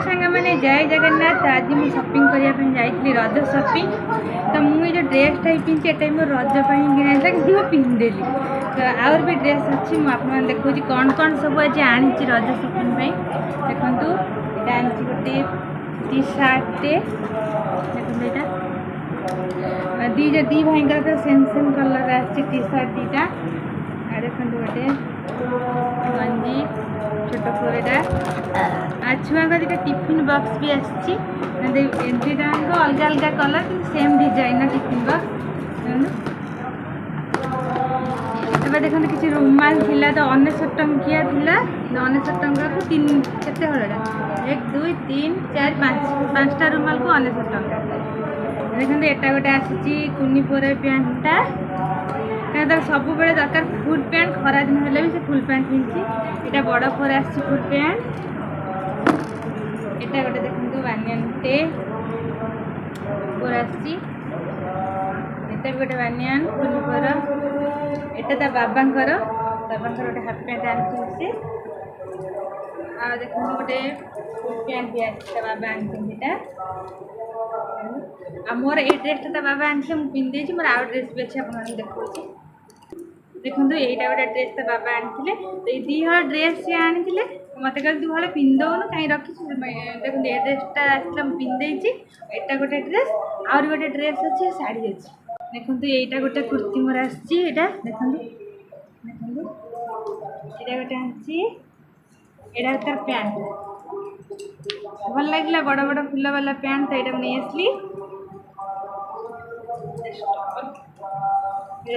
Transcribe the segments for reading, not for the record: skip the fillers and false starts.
सांग मैंने जय जगन्नाथ। आज मुझे शॉपिंग करने जाइए रज शॉपिंग। तो मुझे जो ड्रेसटा पिंधि एटा मोर रज किना कि मुझे पिंधिदेली। तो आउर भी ड्रेस अच्छी मुझे देखा कौन कौन सब आज आनी रज शॉपिंग देखु यहाँ आनी गोटे टी सार्टे देखो यहाँ दी भाई तो सेम सेम कलर आसी टी सार्ट दीटा देखो गोटे गंजी छोट पुरेटा छुआ का दुटा टिफिन बॉक्स भी आसी दुटा अलग अलग colour same design tiffin box देखो किसी रुमाल थिला तो 69 टंकिया थिला 69 टंका को तीन केते हळडा 1 2 3 4 5 5टा रुमाल को 69 टंका देखो एटा गोटे आसी कुनी पोरे पैंटा क्या तर सब बेले दरकार फुल पैंट खरा दिन हेल्ले भी से फुल पैंट पिंधि यहाँ बड़ पोरे आसी फुल पैंट एटा गोटे देखो बानियानटे पोर आसी एटा भी गोटे बानियान फुल पोर एटा ता बाबांकर गोटे हाफ पैंट आनी आ देखो गोटे फुल पैंट भी आसी बाबा आनी मोर ये ड्रेस ता बाबा आनी मुझे पिंधे मोर आउ ड्रेस भी अच्छे आपको देखा देखो यहीटा गोटे ड्रेस ता बाबा आनी तो ये दिहल ड्रेस सी आनी मत कल तू भले पिंधौन कहीं रखी देखो ये ड्रेसटा आसला पिंधे एटा गोटे ड्रेस आउर गोटे ड्रेस अच्छे शाढ़ी अच्छी देखो यहीटा गोटे कुर्ती मोर आसी देखो देखो यहाँ गोटे आनी यहाँ तार पैंट भल लगे बड़ बड़ फुल वाला पैंट तो यहाँ नहीं आसली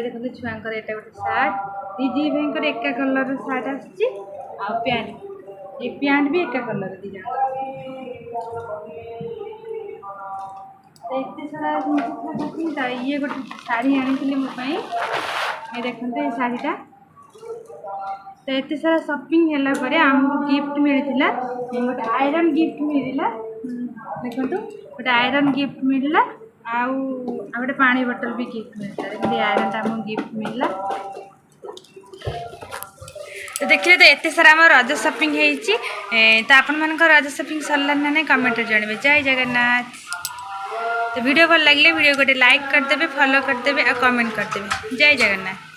देखो छुआंकर यहाँ गोटे सार्ट दीदी भाई एका कलर सार्ट आसी पैंट ये पैंट भी एका कलर दी एत सारा जिन ये गोटे शाढ़ी आनी मोपाई ये देखो ये शाढ़ीटा तो एत सारा शॉपिंग है आमको गिफ्ट मिलता गोटे आयरन गिफ्ट मिलला देखो गोटे आयरन गिफ्ट मिलला आउ गोटे पानी बोतल भी गिफ्ट मिलता देखिए आयरन आमको गिफ्ट मिलला तो देखिए तो एत सारा आम रज शॉपिंग तो आपण मान रज शॉपिंग सरला ना नहीं कमेंट जानवे जय जगन्नाथ। तो वीडियो भल लगे वीडियो गोटे लाइक करदे फॉलो करदे और कमेंट करदे जय जगन्नाथ।